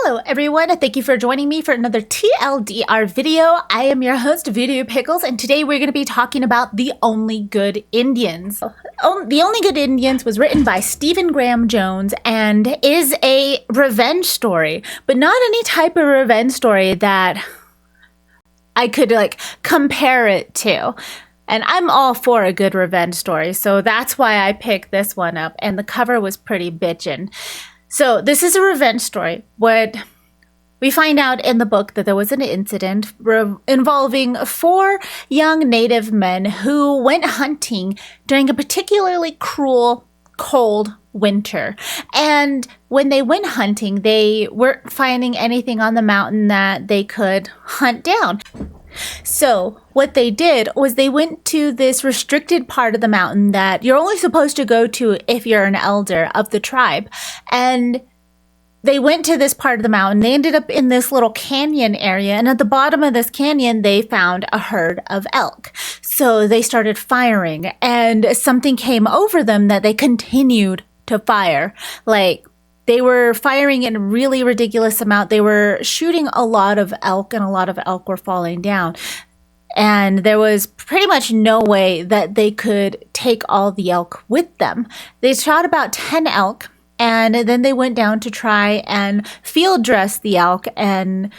Hello everyone, thank you for joining me for another TLDR video. I am your host, Voodoo Pickles, and today we're going to be talking about The Only Good Indians. The Only Good Indians was written by Stephen Graham Jones and is a revenge story, but not any type of revenge story that I could compare it to. And I'm all for a good revenge story, so that's why I picked this one up, and the cover was pretty bitchin'. So this is a revenge story. What we find out in the book that there was an incident involving 4 young Native men who went hunting during a particularly cruel, cold winter. And when they went hunting, they weren't finding anything on the mountain that they could hunt down. So what they did was they went to this restricted part of the mountain that you're only supposed to go to if you're an elder of the tribe. And they went to this part of the mountain. They ended up in this little canyon area. And at the bottom of this canyon, they found a herd of elk. So they started firing, and something came over them that they continued to fire. They were firing in a really ridiculous amount. They were shooting a lot of elk, and a lot of elk were falling down. And there was pretty much no way that they could take all the elk with them. They shot about 10 elk, and then they went down to try and field dress the elk and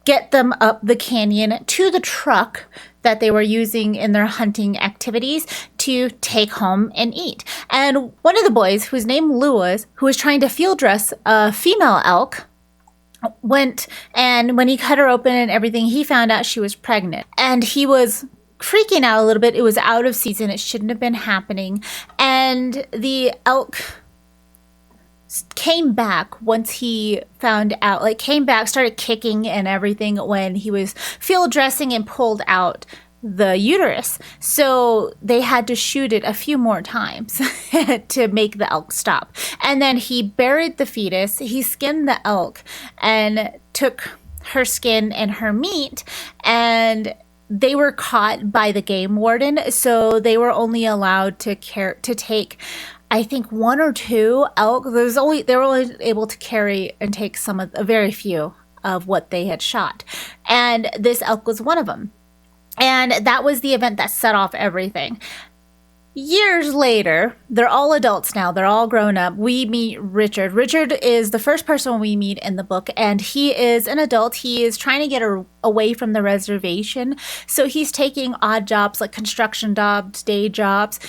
get them up the canyon to the truck that they were using in their hunting activities to take home and eat. And one of the boys, whose name Lewis, who was trying to field dress a female elk, went, and when he cut her open and everything, he found out she was pregnant. And he was freaking out a little bit. It was out of season. It shouldn't have been happening. And the elk came back once he found out, started kicking and everything when he was field dressing and pulled out the uterus. So they had to shoot it a few more times to make the elk stop. And then he buried the fetus, he skinned the elk and took her skin and her meat, and they were caught by the game warden. So they were only allowed to take, I think, 1 or 2 elk. They were only able to carry and take a very few of what they had shot. And this elk was one of them. And that was the event that set off everything. Years later, they're all adults now. They're all grown up. We meet Richard. Richard is the first person we meet in the book, and he is an adult. He is trying to get away from the reservation. So he's taking odd jobs like construction jobs, day jobs,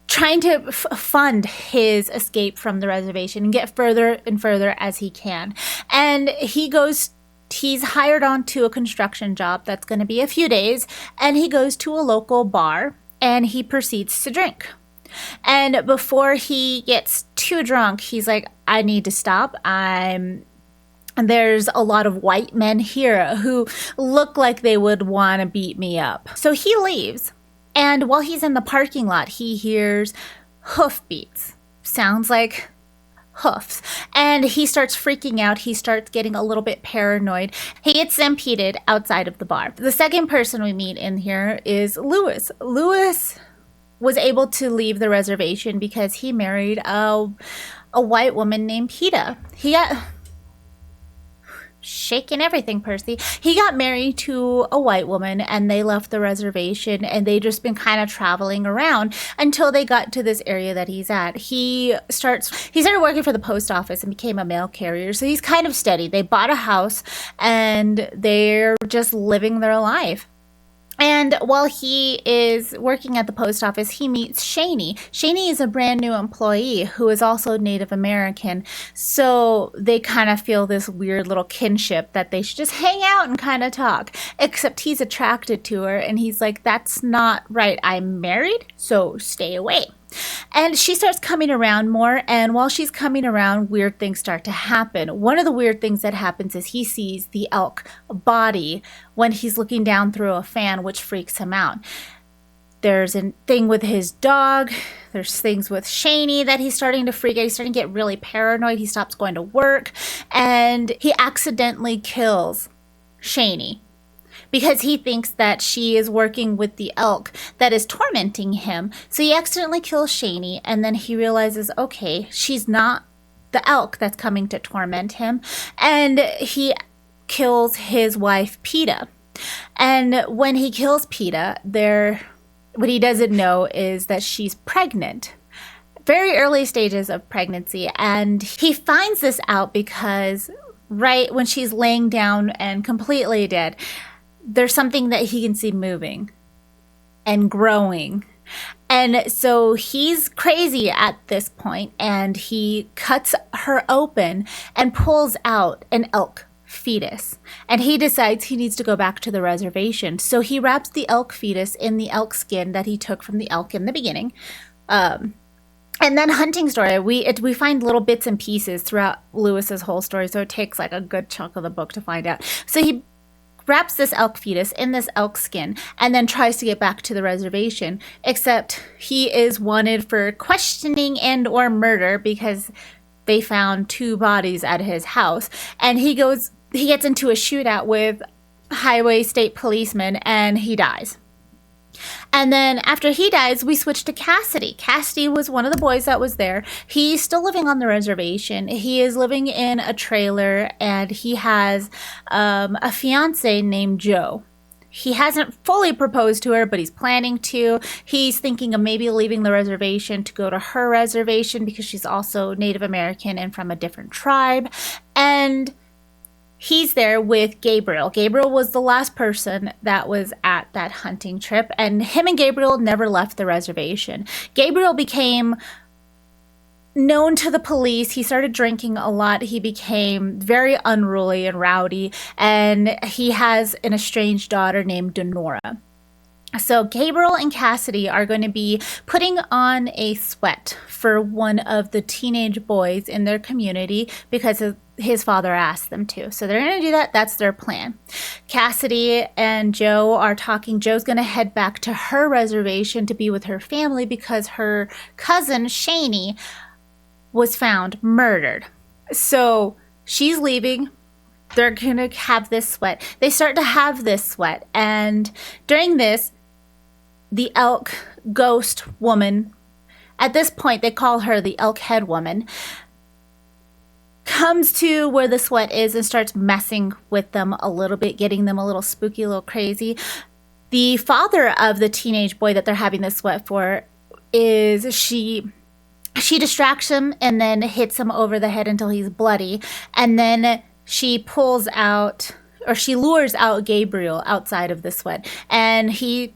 trying to fund his escape from the reservation and get further and further as he can. And he's hired onto a construction job that's going to be a few days, and he goes to a local bar and he proceeds to drink. And before he gets too drunk, he's like, I need to stop. There's a lot of white men here who look like they would want to beat me up. So he leaves. And while he's in the parking lot, he hears hoofbeats. Sounds like hoofs. And he starts freaking out. He starts getting a little bit paranoid. He gets stampeded outside of the bar. The second person we meet in here is Lewis. Lewis was able to leave the reservation because he married a white woman named Peta. He got shaking everything, Percy. He got married to a white woman, and they left the reservation, and they just been kind of traveling around until they got to this area that he's at. He started working for the post office and became a mail carrier, so he's kind of steady. They bought a house, and they're just living their life. And while he is working at the post office, he meets Shaney. Shaney is a brand new employee who is also Native American. So they kind of feel this weird little kinship that they should just hang out and kind of talk. Except he's attracted to her, and he's like, that's not right. I'm married, so stay away. And she starts coming around more, and while she's coming around, weird things start to happen. One of the weird things that happens is he sees the elk body when he's looking down through a fan, which freaks him out. There's a thing with his dog. There's things with Shaney that he's starting to freak out. He's starting to get really paranoid. He stops going to work, and he accidentally kills Shaney because he thinks that she is working with the elk that is tormenting him. So he accidentally kills Shaney, and then he realizes, okay, she's not the elk that's coming to torment him, and he kills his wife Peta. And when he kills Peta, what he doesn't know is that she's pregnant. Very early stages of pregnancy, and he finds this out because right when she's laying down and completely dead, there's something that he can see moving and growing. And so he's crazy at this point, and he cuts her open and pulls out an elk fetus. And he decides he needs to go back to the reservation. So he wraps the elk fetus in the elk skin that he took from the elk in the beginning. And then Hunting Story, we find little bits and pieces throughout Lewis's whole story, so it takes like a good chunk of the book to find out. So he wraps this elk fetus in this elk skin and then tries to get back to the reservation, except he is wanted for questioning and or murder because they found 2 bodies at his house. And he gets into a shootout with highway state policemen and he dies. And then after he dies, we switch to Cassidy. Cassidy was one of the boys that was there. He's still living on the reservation. He is living in a trailer, and he has a fiance named Joe. He hasn't fully proposed to her, but he's planning to. He's thinking of maybe leaving the reservation to go to her reservation because she's also Native American and from a different tribe. And he's there with Gabriel. Gabriel was the last person that was at that hunting trip, and him and Gabriel never left the reservation. Gabriel became known to the police. He started drinking a lot. He became very unruly and rowdy, and he has an estranged daughter named Denora. So Gabriel and Cassidy are going to be putting on a sweat for one of the teenage boys in their community because his father asked them to. So they're going to do that. That's their plan. Cassidy and Joe are talking. Joe's going to head back to her reservation to be with her family because her cousin Shani was found murdered. So she's leaving. They're going to have this sweat. They start to have this sweat. And during this, the elk ghost woman, at this point they call her the elk head woman, comes to where the sweat is and starts messing with them a little bit, getting them a little spooky, a little crazy. The father of the teenage boy that they're having this sweat for is she distracts him and then hits him over the head until he's bloody. And then she pulls out, or she lures out Gabriel outside of the sweat. And he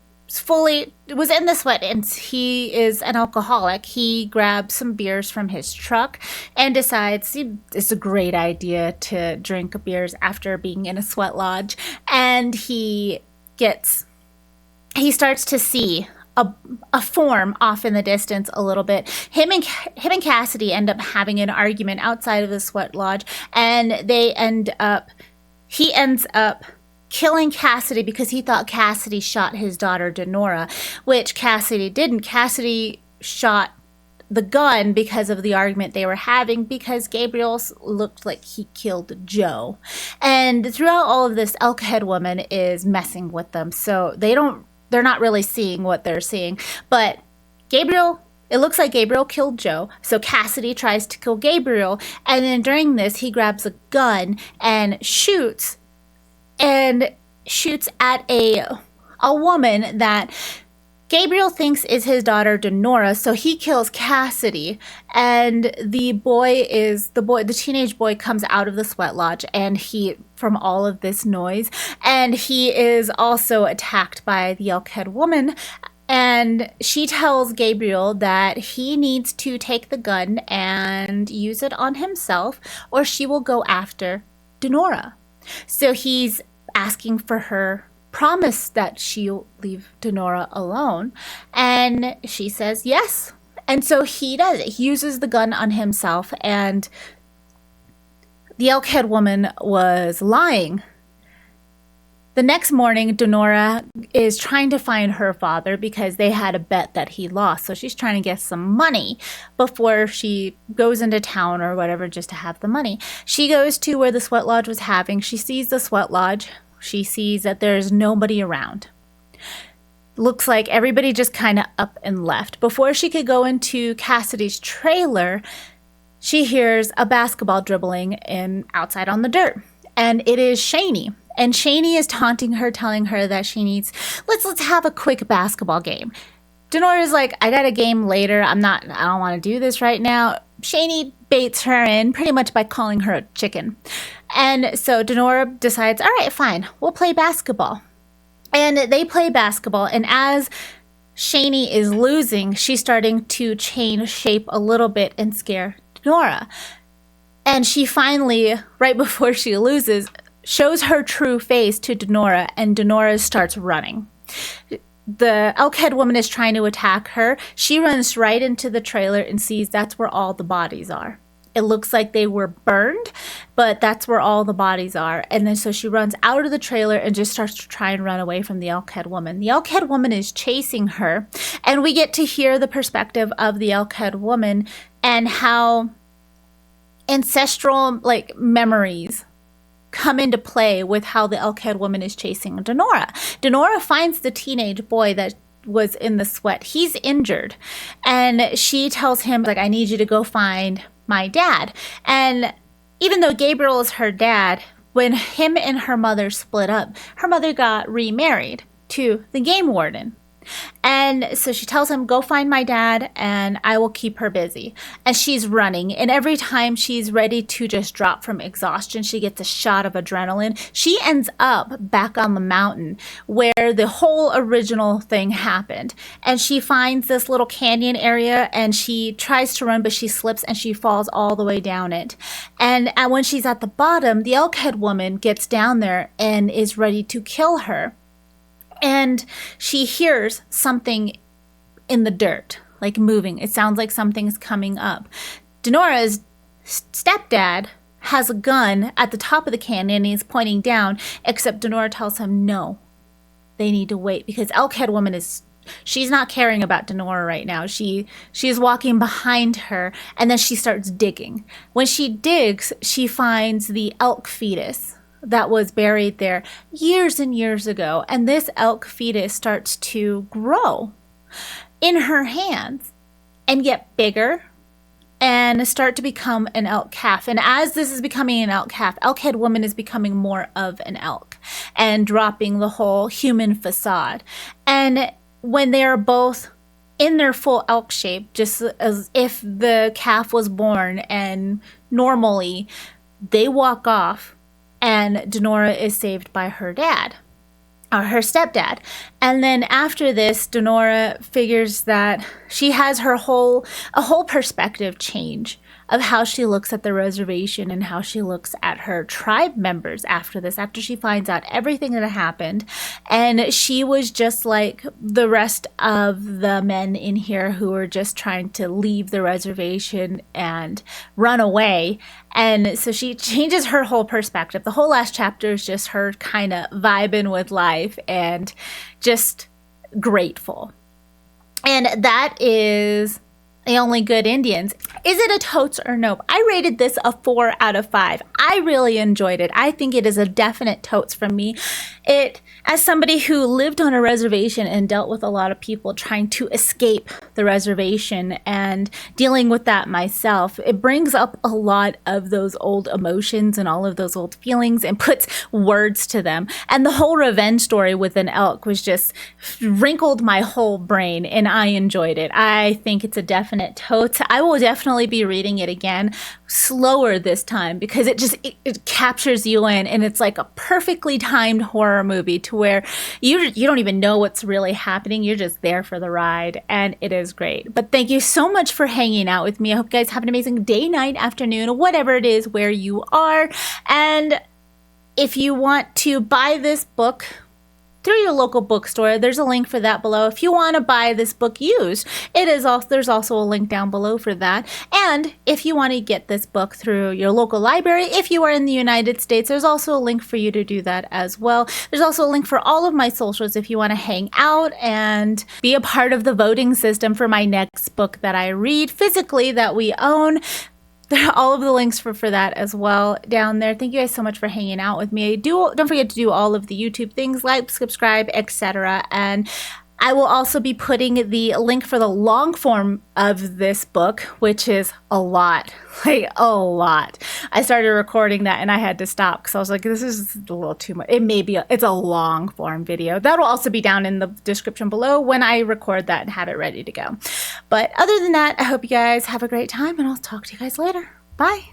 was in the sweat, and he is an alcoholic. He grabs some beers from his truck and decides it's a great idea to drink beers after being in a sweat lodge. And he starts to see a form off in the distance a little bit. Him and Cassidy end up having an argument outside of the sweat lodge, and he ends up killing Cassidy because he thought Cassidy shot his daughter Denora, which Cassidy didn't. Cassidy shot the gun because of the argument they were having, because Gabriel looked like he killed Joe. And throughout all of this, Elkhead woman is messing with them, so they're not really seeing what they're seeing. But it looks like Gabriel killed Joe, so Cassidy tries to kill Gabriel, and then during this, he grabs a gun and shoots at a woman that Gabriel thinks is his daughter Denora, so he kills Cassidy, and the teenage boy comes out of the sweat lodge, and from all of this noise, and he is also attacked by the Elkhead woman, and she tells Gabriel that he needs to take the gun and use it on himself, or she will go after Denora. So he's asking for her promise that she'll leave Denora alone, and she says yes. And so he does it. He uses the gun on himself, and the Elkhead woman was lying. The next morning, Denora is trying to find her father because they had a bet that he lost. So she's trying to get some money before she goes into town or whatever, just to have the money. She goes to where the sweat lodge was having. She sees the sweat lodge. She sees that there's nobody around. Looks like everybody just kind of up and left. Before she could go into Cassidy's trailer, she hears a basketball dribbling outside on the dirt. And it is Shani. And Shani is taunting her, telling her that she needs, let's have a quick basketball game. Denora's like, I got a game later. I don't want to do this right now. Shani baits her in pretty much by calling her a chicken. And so Denora decides, all right, fine, we'll play basketball. And they play basketball. And as Shani is losing, she's starting to change shape a little bit and scare Denora. And she finally, right before she loses, shows her true face to Denora, and Denora starts running. The elk-head woman is trying to attack her. She runs right into the trailer and sees that's where all the bodies are. It looks like they were burned, but that's where all the bodies are. And then so she runs out of the trailer and just starts to try and run away from the elk-head woman. The elk-head woman is chasing her, and we get to hear the perspective of the elk-head woman and how ancestral memories come into play with how the elk-head woman is chasing Denora. Denora finds the teenage boy that was in the sweat. He's injured, and she tells him, I need you to go find my dad. And even though Gabriel is her dad, when him and her mother split up, her mother got remarried to the game warden. And so she tells him, go find my dad and I will keep her busy. And she's running. And every time she's ready to just drop from exhaustion, she gets a shot of adrenaline. She ends up back on the mountain where the whole original thing happened. And she finds this little canyon area and she tries to run, but she slips and she falls all the way down it. And when she's at the bottom, the elk-head woman gets down there and is ready to kill her. And she hears something in the dirt, moving. It sounds like something's coming up. Denora's stepdad has a gun at the top of the canyon and he's pointing down, except Denora tells him no, they need to wait because elk-head woman she's not caring about Denora right now. She's walking behind her and then she starts digging. When she digs, she finds the elk fetus that was buried there years and years ago. And this elk fetus starts to grow in her hands and get bigger and start to become an elk calf. And as this is becoming an elk calf, elk-head woman is becoming more of an elk and dropping the whole human facade. And when they are both in their full elk shape, just as if the calf was born and normally, they walk off. And Denora is saved by her dad, or her stepdad. And then after this, Denora figures that she has a whole perspective change of how she looks at the reservation and how she looks at her tribe members after this, after she finds out everything that happened. And she was just like the rest of the men in here who were just trying to leave the reservation and run away. And so she changes her whole perspective. The whole last chapter is just her kind of vibing with life and just grateful. And that is The Only Good Indians. Is it a totes or nope? I rated this a 4 out of 5. I really enjoyed it. I think it is a definite totes from me. As somebody who lived on a reservation and dealt with a lot of people trying to escape the reservation and dealing with that myself, it brings up a lot of those old emotions and all of those old feelings and puts words to them. And the whole revenge story with an elk was just wrinkled my whole brain, and I enjoyed it. I think it's a definite totes. I will definitely be reading it again, slower this time, because it captures you in, and it's like a perfectly timed horror movie to where you don't even know what's really happening. You're just there for the ride, and it is great. But thank you so much for hanging out with me. I hope you guys have an amazing day, night, afternoon, whatever it is where you are. And if you want to buy this book through your local bookstore, there's a link for that below. If you want to buy this book used, there's also a link down below for that. And if you want to get this book through your local library, if you are in the United States, there's also a link for you to do that as well. There's also a link for all of my socials if you want to hang out and be a part of the voting system for my next book that I read physically that we own. There are all of the links for that as well down there. Thank you guys so much for hanging out with me. Don't forget to do all of the YouTube things, like, subscribe, etc. And I will also be putting the link for the long form of this book, which is a lot, like a lot. I started recording that and I had to stop because I was like, this is a little too much. It's a long form video. That'll also be down in the description below when I record that and have it ready to go. But other than that, I hope you guys have a great time and I'll talk to you guys later. Bye.